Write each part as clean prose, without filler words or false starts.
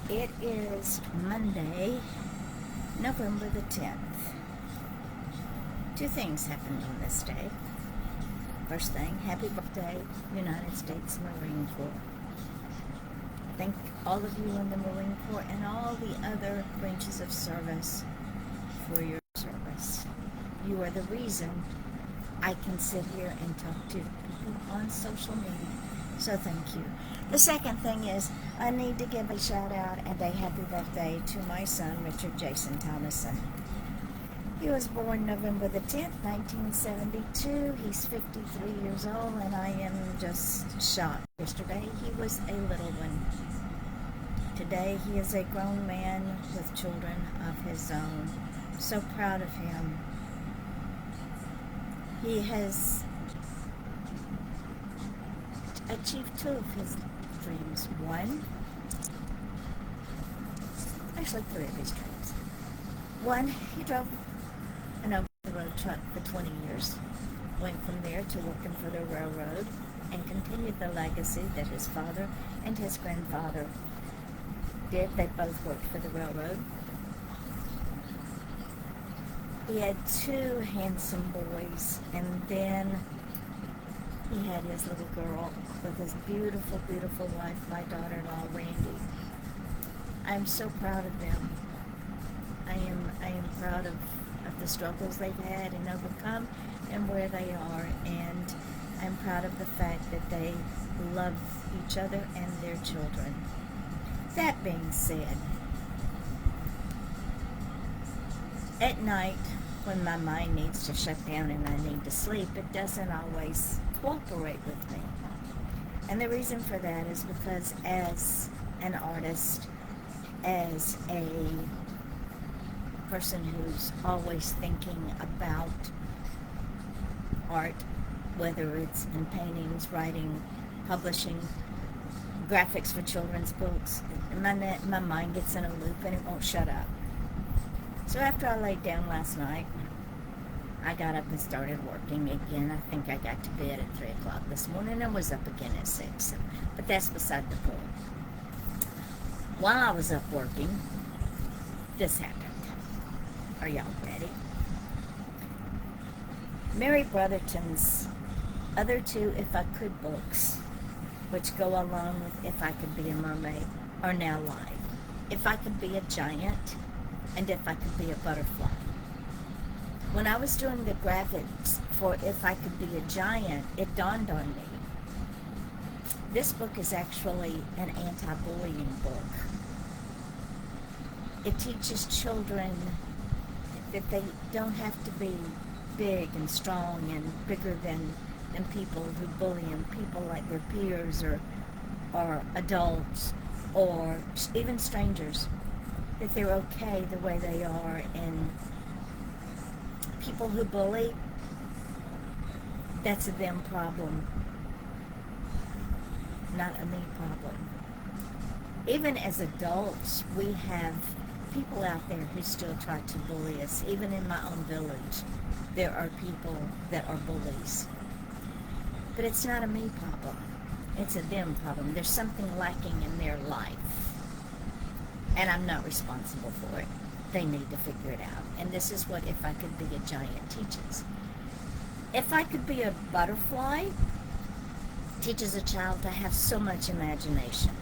It is Monday, November the 10th. Two things happened on this day. First thing, happy birthday, United States Marine Corps. Thank all of you in the Marine Corps and all the other branches of service for your service. You are the reason I can sit here and talk to people on social media. So thank you. The second thing is I need to give a shout out and a happy birthday to my son, Richard Jason Thomason. He was born November the 10th, 1972. He's 53 years old, and I am just shocked. Yesterday, he was a little one. Today, he is a grown man with children of his own. So proud of him. He has achieved two of his dreams. One, actually three of his dreams. One, he drove an over-the-road truck for 20 years, went from there to working for the railroad, and continued the legacy that his father and his grandfather did. They both worked for the railroad. He had two handsome boys, and then he had his little girl with his beautiful, beautiful wife, my daughter-in-law, Randy. I'm so proud of them. I am proud of the struggles they've had and overcome and where they are, and I'm proud of the fact that they love each other and their children. That being said, at night when my mind needs to shut down and I need to sleep, it doesn't always cooperate with me. And the reason for that is because as an artist, as a person who's always thinking about art, whether it's in paintings, writing, publishing, graphics for children's books, my mind gets in a loop and it won't shut up. So after I laid down last night, I got up and started working again. I think I got to bed at 3 o'clock this morning and was up again at 6. But that's beside the point. While I was up working, this happened. Are y'all ready? Mary Brotherton's other two If I Could books, which go along with If I Could Be a Mermaid, are now live. If I Could Be a Giant and If I Could Be a Butterfly. When I was doing the graphics for If I Could Be a Giant, it dawned on me. This book is actually an anti-bullying book. It teaches children that they don't have to be big and strong and bigger than people who bully them, people like their peers or adults or even strangers, that they're okay the way they are. And people who bully, that's a them problem, not a me problem. Even as adults, we have people out there who still try to bully us. Even in my own village, there are people that are bullies. But it's not a me problem. It's a them problem. There's something lacking in their life. And I'm not responsible for it. They need to figure it out. And this is what If I Could Be a Giant teaches. If I Could Be a Butterfly teaches a child to have so much imagination.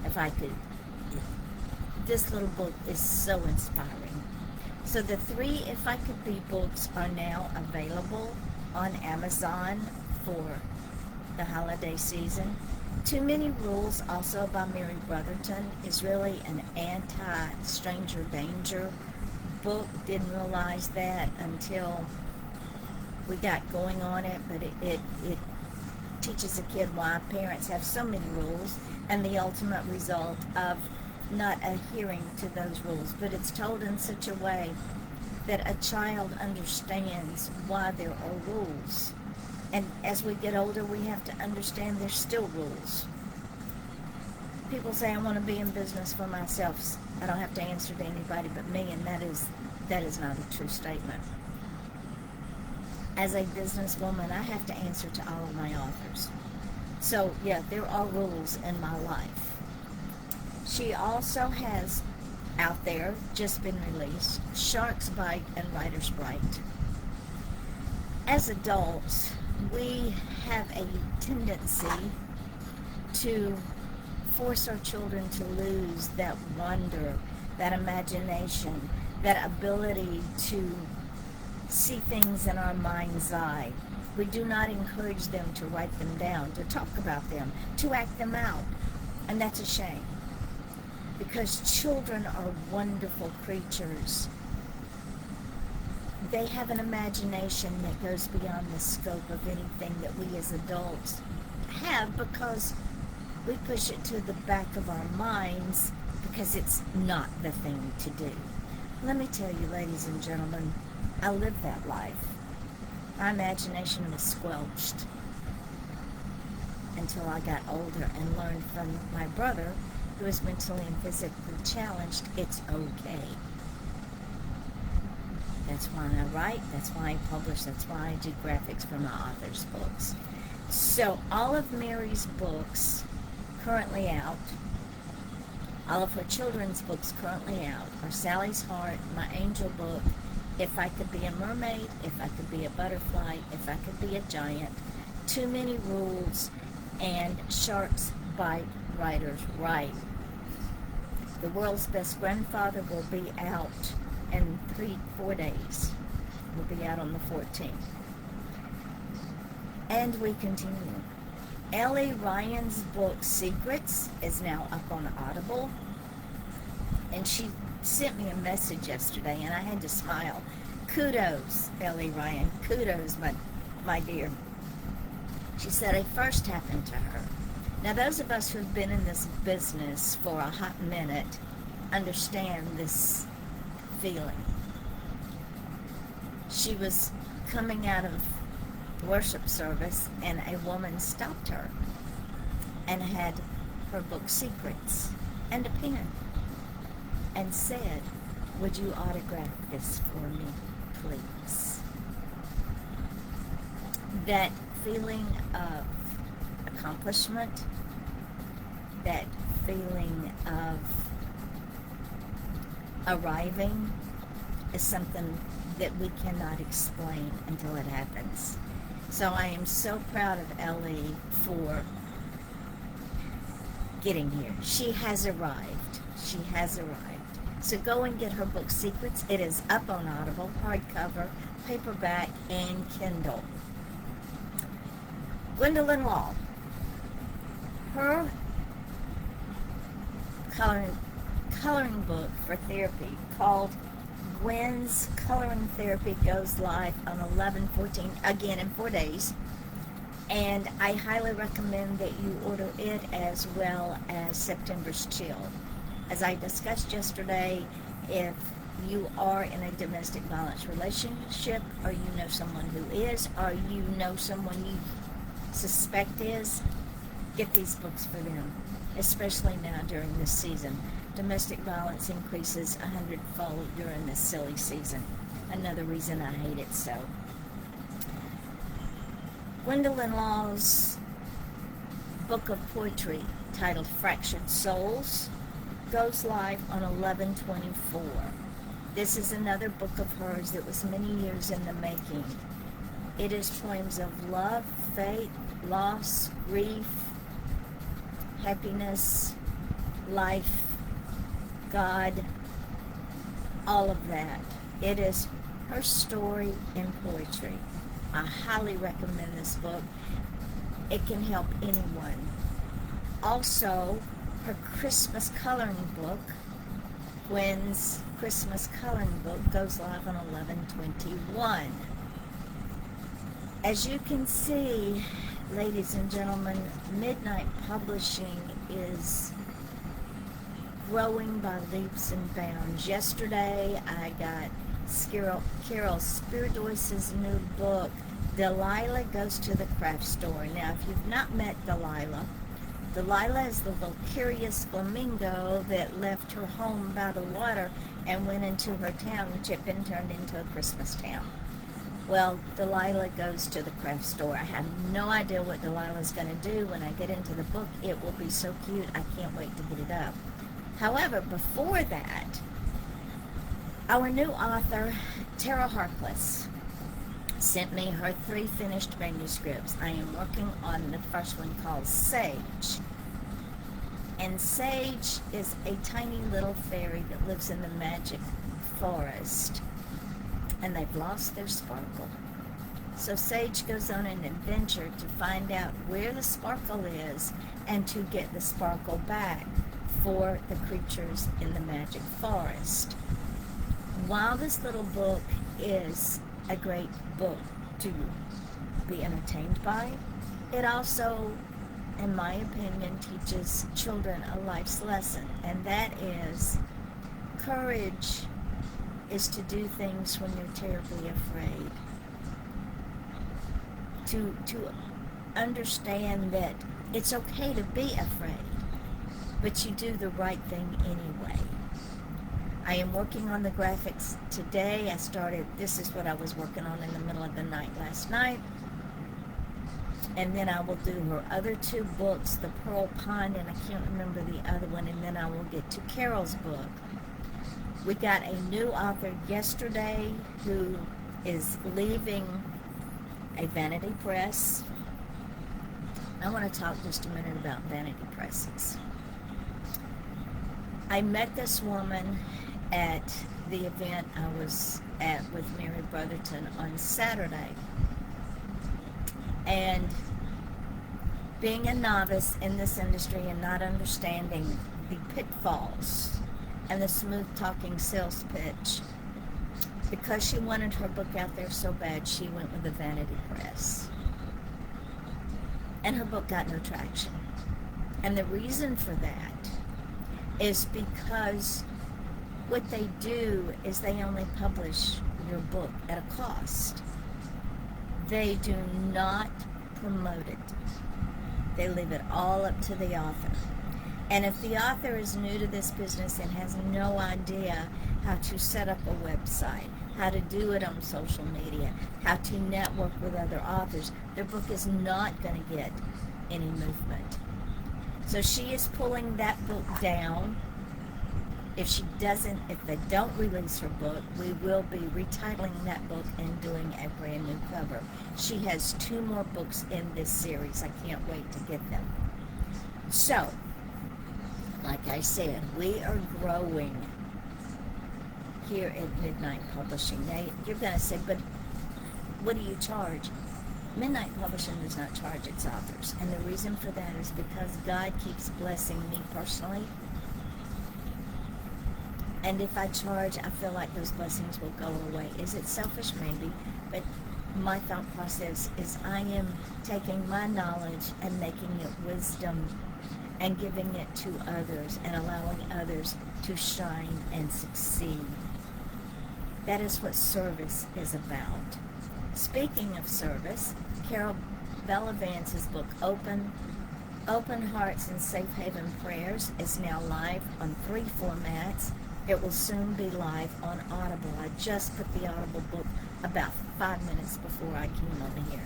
If I could... This little book is so inspiring. So the three If I Could Be books are now available on Amazon for the holiday season. Too Many Rules, also by Mary Brotherton, is really an anti-stranger danger book. Didn't realize that until we got going on it, but it teaches a kid why parents have so many rules and the ultimate result of not adhering to those rules. But it's told in such a way that a child understands why there are rules. And as we get older, we have to understand there's still rules. People say, I want to be in business for myself. I don't have to answer to anybody but me, and that is not a true statement. As a businesswoman, I have to answer to all of my authors. So, yeah, there are rules in my life. She also has out there, just been released, Shark's Bite and Writer's Bright. As adults, we have a tendency to force our children to lose that wonder, that imagination, that ability to see things in our mind's eye. We do not encourage them to write them down, to talk about them, to act them out. And that's a shame. Because children are wonderful creatures. They have an imagination that goes beyond the scope of anything that we as adults have, because we push it to the back of our minds because it's not the thing to do. Let me tell you, ladies and gentlemen, I lived that life. My imagination was squelched until I got older and learned from my brother, who is mentally and physically challenged, it's okay. That's why I write, that's why I publish, that's why I do graphics for my author's books. So all of Mary's books currently out, all of her children's books currently out, are Sally's Heart, my angel book, If I Could Be a Mermaid, If I Could Be a Butterfly, If I Could Be a Giant, Too Many Rules, and Shark's Bite, Writer's Right. The World's Best Grandfather will be out in 4 days. Will be out on the 14th. And we continue. Ellie Ryan's book, Secrets, is now up on Audible. And she sent me a message yesterday, and I had to smile. Kudos, Ellie Ryan. Kudos, my dear. She said it first happened to her. Now, those of us who've been in this business for a hot minute understand this feeling. She was coming out of worship service, and a woman stopped her and had her book Secrets and a pen and said, "Would you autograph this for me, please?" That feeling of accomplishment, that feeling of arriving, is something that we cannot explain until it happens. So I am so proud of Ellie for getting here. She has arrived. She has arrived. So go and get her book Secrets. It is up on Audible, hardcover, paperback, and Kindle. Gwendolyn Law. Her coloring book for therapy called Gwen's Coloring Therapy goes live on 11/14, again in 4 days. And I highly recommend that you order it, as well as September's Chill. As I discussed yesterday, if you are in a domestic violence relationship, or you know someone who is, or you know someone you suspect is, get these books for them, especially now during this season. Domestic violence increases 100-fold during this silly season. Another reason I hate it so. Gwendolyn Law's book of poetry, titled Fractured Souls, goes live on 11/24. This is another book of hers that was many years in the making. It is poems of love, faith, loss, grief, happiness, life, God, all of that. It is her story in poetry. I highly recommend this book. It can help anyone. Also, her Christmas coloring book, Gwen's Christmas coloring book, goes live on 11/21. As you can see, ladies and gentlemen, Midnight Publishing is growing by leaps and bounds. Yesterday, I got Carol Spiridois's new book, Delilah Goes to the Craft Store. Now, if you've not met Delilah is the little curious flamingo that left her home by the water and went into her town, which had been turned into a Christmas town. Well, Delilah Goes to the Craft Store. I have no idea what Delilah's going to do when I get into the book. It will be so cute. I can't wait to get it up. However, before that, our new author, Tara Harkless, sent me her 3 finished manuscripts. I am working on the first one called Sage. And Sage is a tiny little fairy that lives in the magic forest. And they've lost their sparkle. So Sage goes on an adventure to find out where the sparkle is and to get the sparkle back for the creatures in the magic forest. While this little book is a great book to be entertained by, it also, in my opinion, teaches children a life's lesson, and that is courage is to do things when you're terribly afraid. To understand that it's okay to be afraid, but you do the right thing anyway. I am working on the graphics today. This is what I was working on in the middle of the night last night. And then I will do her other 2 books, The Pearl Pond, and I can't remember the other one, and then I will get to Carol's book. We got a new author yesterday who is leaving a vanity press. I want to talk just a minute about vanity presses. I met this woman at the event I was at with Mary Brotherton on Saturday. And being a novice in this industry and not understanding the pitfalls and the smooth-talking sales pitch, because she wanted her book out there so bad, she went with the vanity press. And her book got no traction. And the reason for that is because what they do is they only publish your book at a cost. They do not promote it. They leave it all up to the author. And if the author is new to this business and has no idea how to set up a website, how to do it on social media, how to network with other authors, their book is not going to get any movement. So she is pulling that book down. If they don't release her book, we will be retitling that book and doing a brand new cover. She has 2 more books in this series. I can't wait to get them. So, like I said, we are growing here at Midnight Publishing. Now, you're going to say, but what do you charge? Midnight Publishing does not charge its authors. And the reason for that is because God keeps blessing me personally. And if I charge, I feel like those blessings will go away. Is it selfish? Maybe. But my thought process is I am taking my knowledge and making it wisdom and giving it to others and allowing others to shine and succeed. That is what service is about. Speaking of service, Carol Belavance's book, Open Hearts and Safe Haven Prayers, is now live on 3 formats. It will soon be live on Audible. I just put the Audible book about 5 minutes before I came over here.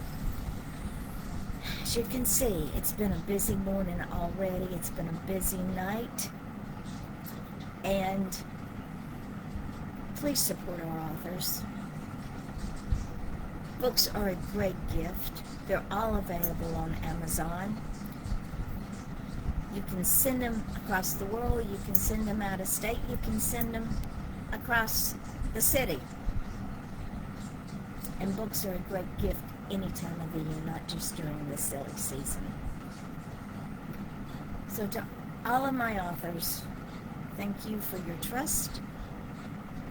As you can see, it's been a busy morning already. It's been a busy night. And please support our authors. Books are a great gift. They're all available on Amazon. You can send them across the world. You can send them out of state. You can send them across the city. And books are a great gift any time of the year, not just during the silly season. So to all of my authors, thank you for your trust.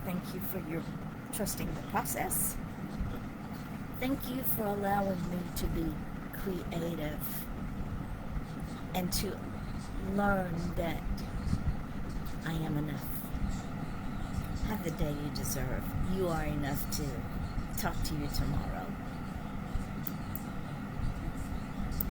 Thank you for your trusting the process. Thank you for allowing me to be creative and to learn that I am enough. Have the day you deserve. You are enough too. Talk to you tomorrow.